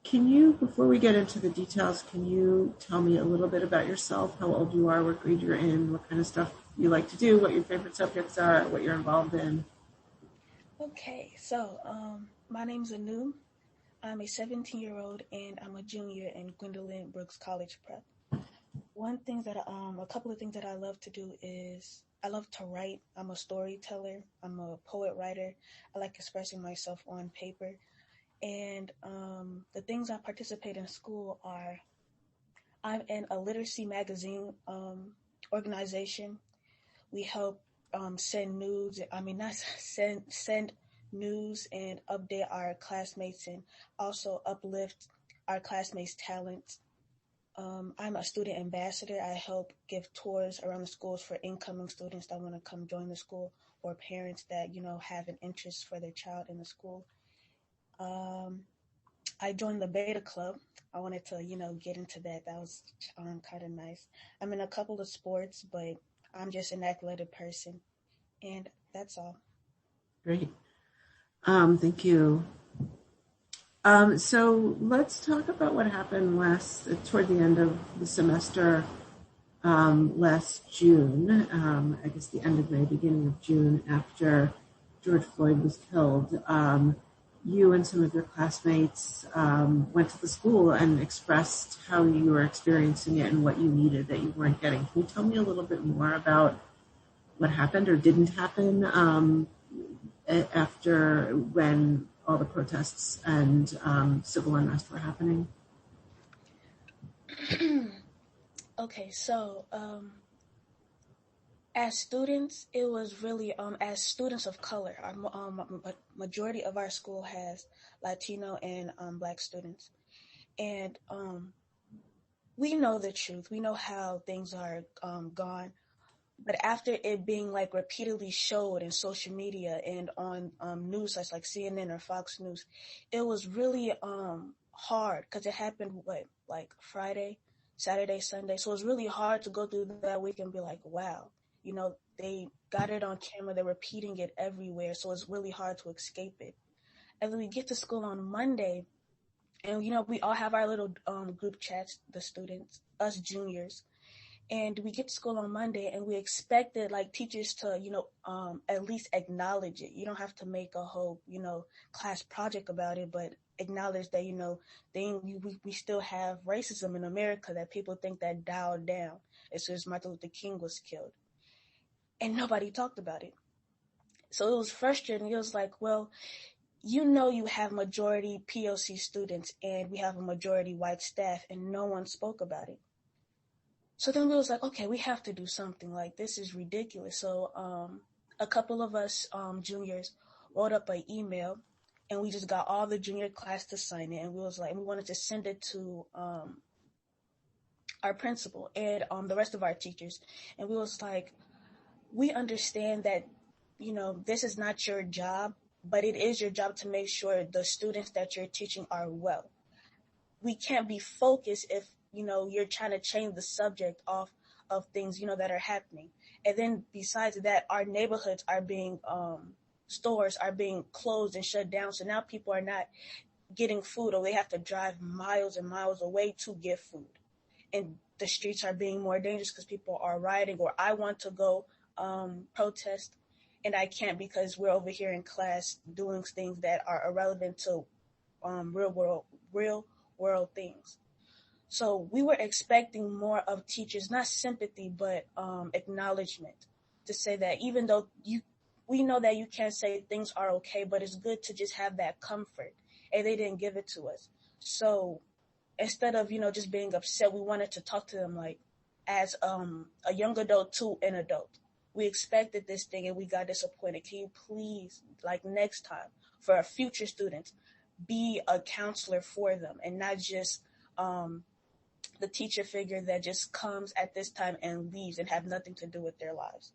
Can you, before we get into the details, can you tell me a little bit about yourself, how old you are, what grade you're in, what kind of stuff you like to do, what your favorite subjects are, what you're involved in? Okay, so my name's Anu. I'm a 17-year-old and I'm a junior in Gwendolyn Brooks College Prep. A couple of things that I love to do is I love to write. I'm a storyteller. I'm a poet writer. I like expressing myself on paper. And the things I participate in school are I'm in a literacy magazine organization. We help send news. I mean, not send news and update our classmates and also uplift our classmates' talents. I'm a student ambassador. I help give tours around the schools for incoming students that want to come join the school or parents that, have an interest for their child in the school. Um, I joined the Beta Club. I wanted to, get into that. That was kind of nice. I'm in a couple of sports, but I'm just an athletic person. And that's all. Great. Thank you. So let's talk about what happened toward the end of the semester last June, I guess the end of May, beginning of June, after George Floyd was killed. You and some of your classmates went to the school and expressed how you were experiencing it and what you needed that you weren't getting. Can you tell me a little bit more about what happened or didn't happen after when all the protests and civil unrest were happening? Okay, so as students, it was really as students of color. Our majority of our school has Latino and Black students, and we know the truth. We know how things are gone. But after it being like repeatedly showed in social media and on news sites like CNN or Fox News, it was really hard because it happened like Friday, Saturday, Sunday. So it was really hard to go through that week and be like, wow, they got it on camera. They're repeating it everywhere. So it's really hard to escape it. And then we get to school on Monday, and we all have our little group chats, the students, us juniors. And we get to school on Monday, and we expected like teachers to, at least acknowledge it. You don't have to make a whole, class project about it, but acknowledge that, we still have racism in America that people think that dialed down as soon as Martin Luther King was killed. And nobody talked about it. So it was frustrating. It was like, well, you have majority POC students and we have a majority white staff, and no one spoke about it. So then we was like, okay, we have to do something. Like, this is ridiculous. So a couple of us juniors wrote up an email, and we just got all the junior class to sign it. And we was like, we wanted to send it to our principal and the rest of our teachers. And we was like, we understand that, this is not your job, but it is your job to make sure the students that you're teaching are well. We can't be focused if you're trying to change the subject off of things that are happening. And then besides that, our neighborhoods are being stores are being closed and shut down, so now people are not getting food, or they have to drive miles and miles away to get food. And the streets are being more dangerous because people are rioting. Or I want to go protest and I can't because we're over here in class doing things that are irrelevant to real world things. So we were expecting more of teachers, not sympathy, but acknowledgement, to say that even though we know that you can't say things are okay, but it's good to just have that comfort. And they didn't give it to us. So instead of, just being upset, we wanted to talk to them like as a young adult to an adult. We expected this thing and we got disappointed. Can you please, like next time, for our future students, be a counselor for them and not just the teacher figure that just comes at this time and leaves and have nothing to do with their lives.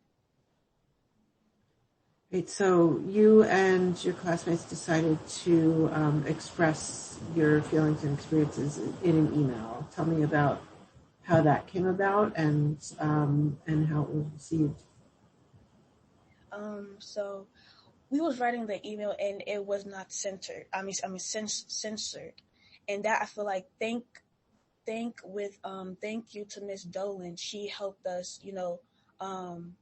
Great. So you and your classmates decided to express your feelings and experiences in an email. Tell me about how that came about and how it was received. So we was writing the email and it was not censored. Censored. And that I feel like thank you to Miss Dolan. She helped us, um,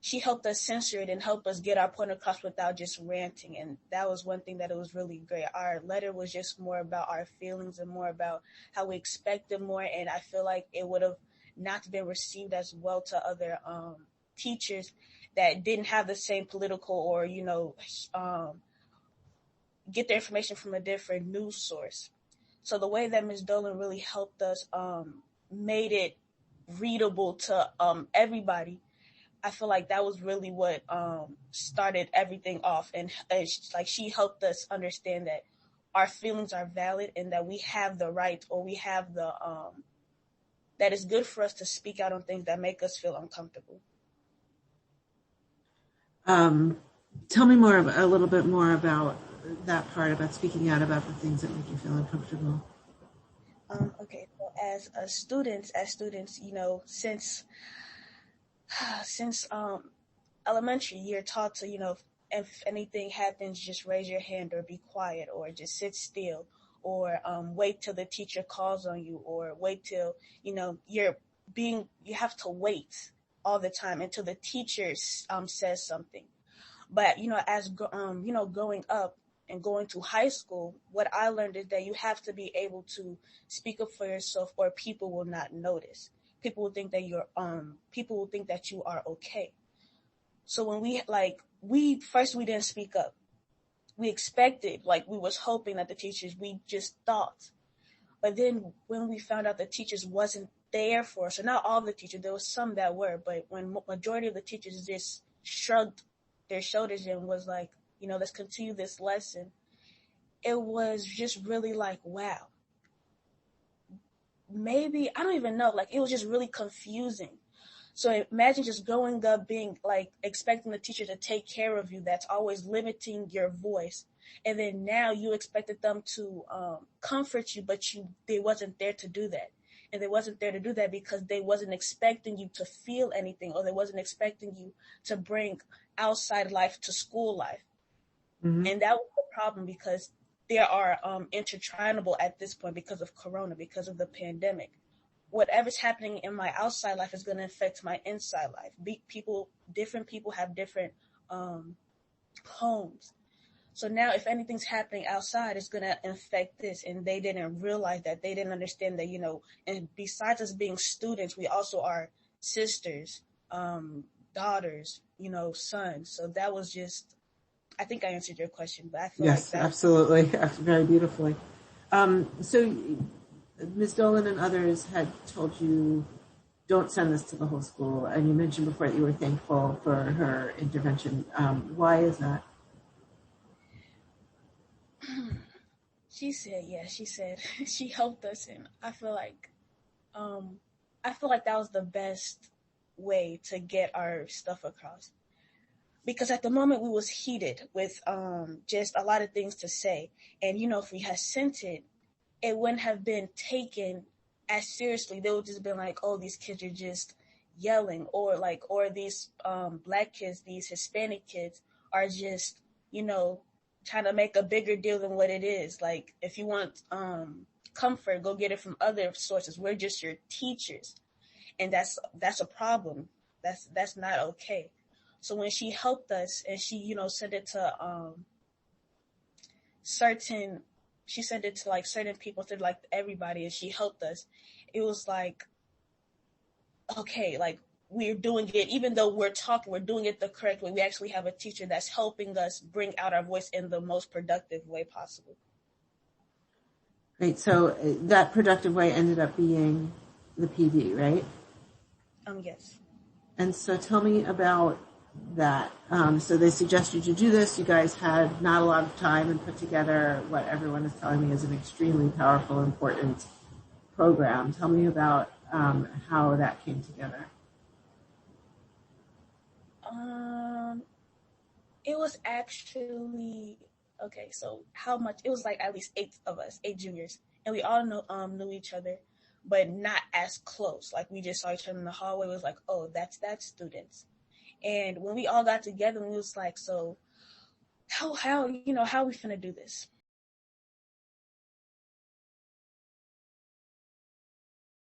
she helped us censor it and help us get our point across without just ranting. And that was one thing that it was really great. Our letter was just more about our feelings and more about how we expected more. And I feel like it would have not been received as well to other teachers that didn't have the same political or, get their information from a different news source. So the way that Ms. Dolan really helped us made it readable to everybody. I feel like that was really what started everything off, and like she helped us understand that our feelings are valid and that we have the right, or we have the that it's good for us to speak out on things that make us feel uncomfortable. Tell me a little bit more about that part about speaking out about the things that make you feel uncomfortable. Okay, so as students, since elementary, you're taught to, if anything happens, just raise your hand or be quiet or just sit still or wait till the teacher calls on you or wait till, you have to wait all the time until the teacher says something. But, growing up and going to high school, what I learned is that you have to be able to speak up for yourself or people will not notice. People will think that people will think that you are okay. So when we didn't speak up. We expected, like we was hoping that the teachers, we just thought. But then when we found out the teachers wasn't there for us, or not all the teachers, there was some that were, but when majority of the teachers just shrugged their shoulders and was like, let's continue this lesson, it was just really like, wow. Maybe, I don't even know, like it was just really confusing. So imagine just growing up being like expecting the teacher to take care of you. That's always limiting your voice. And then now you expected them to comfort you, but they wasn't there to do that. And they wasn't there to do that because they wasn't expecting you to feel anything, or they wasn't expecting you to bring outside life to school life. Mm-hmm. And that was the problem because they are intertwinable at this point because of Corona, because of the pandemic. Whatever's happening in my outside life is going to affect my inside life. Different people have different homes. So now if anything's happening outside, it's going to affect this. And they didn't realize that. They didn't understand that, and besides us being students, we also are sisters, daughters, sons. So that was just, I think I answered your question, but I feel yes, like absolutely, very beautifully. So Ms. Dolan and others had told you, don't send this to the whole school. And you mentioned before that you were thankful for her intervention. Why is that? She said she helped us. And I feel like that was the best way to get our stuff across. Because at the moment we was heated with just a lot of things to say. And, if we had sent it, it wouldn't have been taken as seriously. They would just been like, oh, these kids are just yelling, or these black kids, these Hispanic kids are just, trying to make a bigger deal than what it is. Like, if you want comfort, go get it from other sources. We're just your teachers. And that's a problem. That's not okay. So when she helped us and she, sent it to she sent it to like certain people, to like everybody, and she helped us. It was like, okay, like we're doing it, even though we're doing it the correct way. We actually have a teacher that's helping us bring out our voice in the most productive way possible. Great. So that productive way ended up being the PD, right? Yes. And so tell me about that. So they suggested you do this. You guys had not a lot of time and put together what everyone is telling me is an extremely powerful, important program. Tell me about how that came together. It was actually, okay, so how much? It was like at least 8 of us, 8 juniors, and we all knew each other, but not as close. Like we just saw each other in the hallway. It was like, oh, that's students. And when we all got together, we was like, so how are we finna do this?